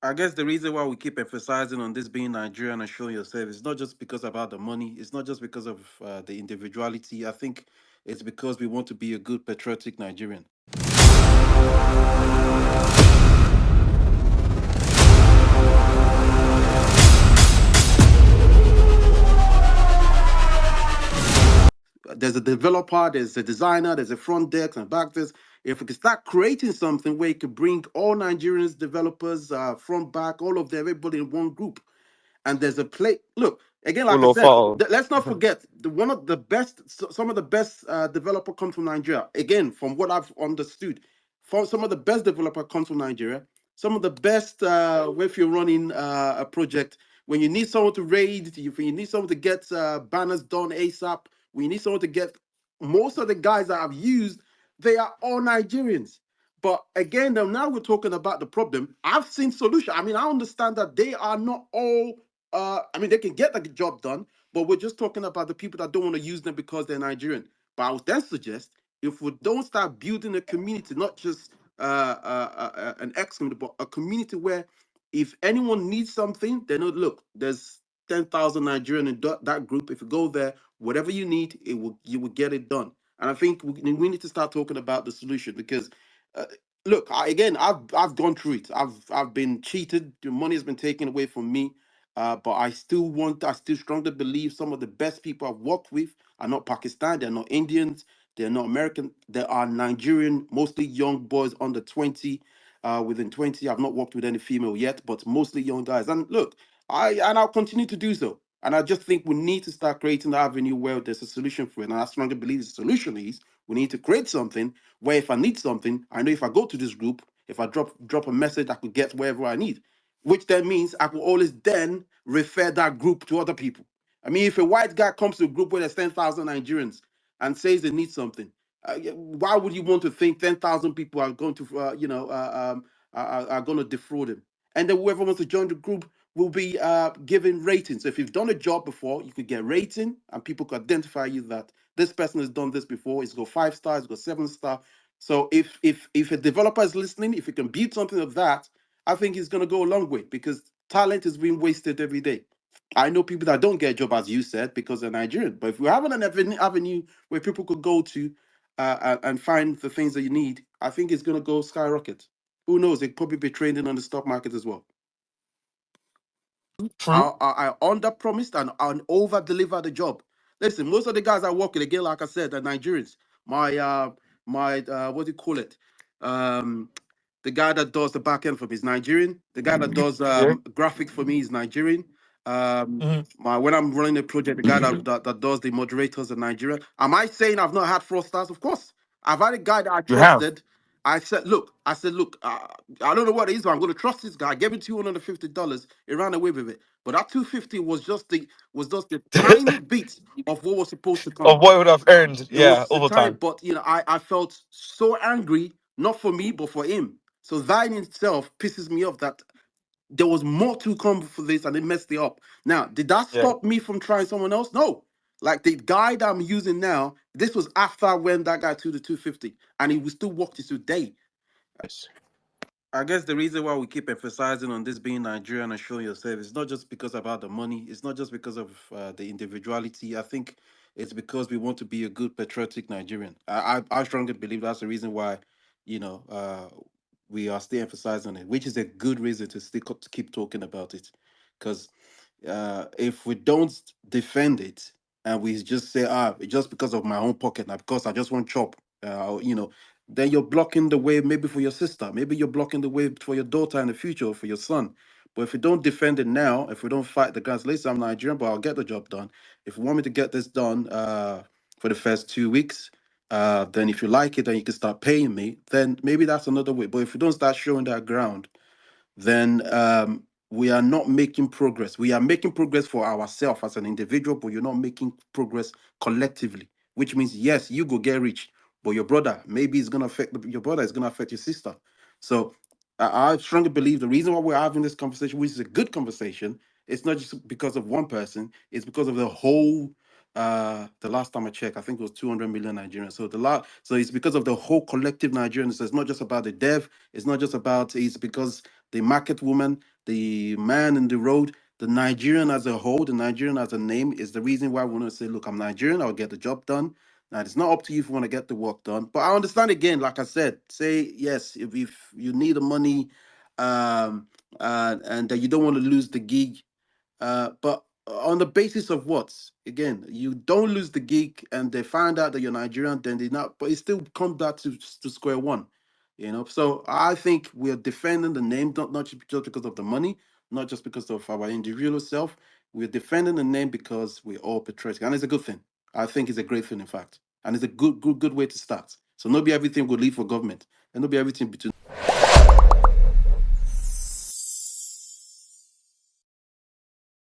I guess the reason why we keep emphasizing on this being Nigerian and showing yourself is not just because about the money. It's not just because of the individuality. I think it's because we want to be a good patriotic Nigerian. There's a developer, there's a designer, there's a front desk and back desk. If we can start creating something where you can bring all Nigerians, developers, front, back, all of them, everybody in one group, and there's a play. Look again, like I Full of said, all. let's not forget one of the best, some of the best developer comes from Nigeria. Again, from what I've understood, from some of the best developer comes from Nigeria. Some of the best, if you're running a project, when you need someone to raid, when you need someone to get banners done ASAP, when you need someone to get, most of the guys that I've used, they are all Nigerians. But again, now we're talking about the problem. I've seen solution. I mean, I understand that they are not all. I mean, they can get the job done, but we're just talking about the people that don't want to use them because they're Nigerian. But I would then suggest if we don't start building a community, not just an ex community, but a community where if anyone needs something, they know. Look, there's 10,000 Nigerian in that group. If you go there, whatever you need, you will get it done. And I think we need to start talking about the solution because uh, look, again, I've gone through it. I've been cheated. The money has been taken away from me. But I still strongly believe some of the best people I've worked with are not Pakistan. They're not Indians. They're not American. They are Nigerian, mostly young boys under 20. Within 20, I've not worked with any female yet, but mostly young guys. And look, I'll continue to do so. And I just think we need to start creating the avenue where there's a solution for it. And I strongly believe the solution is we need to create something where if I need something, I know if I go to this group, if I drop a message, I could get wherever I need. Which then means I could always then refer that group to other people. I mean, if a white guy comes to a group where there's 10,000 Nigerians and says they need something, why would you want to think 10,000 people are going to, are going to defraud him? And then whoever wants to join the group will be given ratings. So if you've done a job before, you could get rating, and people could identify you that this person has done this before. It's got 5 stars, it's got 7 star. So if a developer is listening, if you can build something of that, I think it's going to go a long way because talent is being wasted every day. I know people that don't get a job, as you said, because they're Nigerian. But if we have an avenue where people could go to and find the things that you need, I think it's going to go skyrocket. Who knows? It could probably be trading on the stock market as well. True. I under promised and over delivered the job. Listen, most of the guys I work with, again, like I said, are Nigerians. My what do you call it? Um, the guy that does the back end for me is Nigerian. The guy that does Yeah. graphics for me is Nigerian. Hmm. My when I'm running a project, the guy that does the moderators are Nigerian. Am I saying I've not had fraudsters? Of course, I've had a guy that I You have. trusted. I said, look, I don't know what it is, but I'm going to trust this guy. I gave him $250. He ran away with it. But that 250 was just the tiny bit of what was supposed to come. Of what would have earned, It yeah, was the over time, time. but I felt so angry, not for me, but for him. So that in itself pisses me off that there was more to come for this and it messed it up. Now, did that Yeah. stop me from trying someone else? No. Like the guy that I'm using now, this was after when that guy took the 250 and he will still work this today. I guess the reason why we keep emphasizing on this being Nigerian and showing yourself is not just because about the money. It's not just because of the individuality. I think it's because we want to be a good patriotic Nigerian. I strongly believe that's the reason why, you know, we are still emphasizing on it, which is a good reason to still to keep talking about it. Because if we don't defend it and we just say, just because of my own pocket, now because I just want chop, then you're blocking the way maybe for your sister, maybe you're blocking the way for your daughter in the future or for your son. But if we don't defend it now, if we don't fight the guys, listen, I'm Nigerian, but I'll get the job done. If you want me to get this done for the first 2 weeks, then if you like it, then you can start paying me. Then maybe that's another way. But if we don't start showing that ground, then we are not making progress. We are making progress for ourselves as an individual, but you're not making progress collectively. Which means, yes, you go get rich, but your brother maybe is gonna affect your brother is gonna affect your sister. So I strongly believe the reason why we're having this conversation, which is a good conversation, it's not just because of one person, it's because of the whole the last time I checked, I think it was 200 million Nigerians. So it's because of the whole collective Nigerians. So it's not just about the dev, it's not just about it's because the market woman, the man in the road, the Nigerian as a whole, the Nigerian as a name is the reason why we want to say, look, I'm Nigerian, I'll get the job done. Now it's not up to you if you want to get the work done. But I understand again, like I said, say yes, if you need the money and that you don't want to lose the gig, but on the basis of what? Again, you don't lose the gig, and they find out that you're Nigerian, then they not. But it still comes back to square one, you know. So I think we're defending the name, not just because of the money, not just because of our individual self. We're defending the name because we're all patriotic, and it's a good thing. I think it's a great thing, in fact, and it's a good way to start. So not be everything will leave for government, and not be everything between.